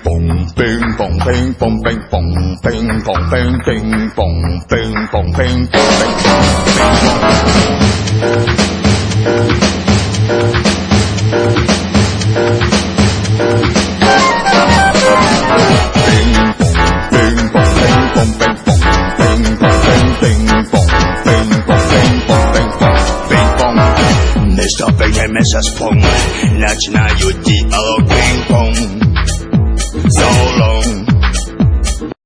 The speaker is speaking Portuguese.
pong, ping pong, ping pong, ping pong, ping pong, ping ping pong, ping pong, ping pong, ping Не стопаємо спом, починають діалог пінг-понг. So long.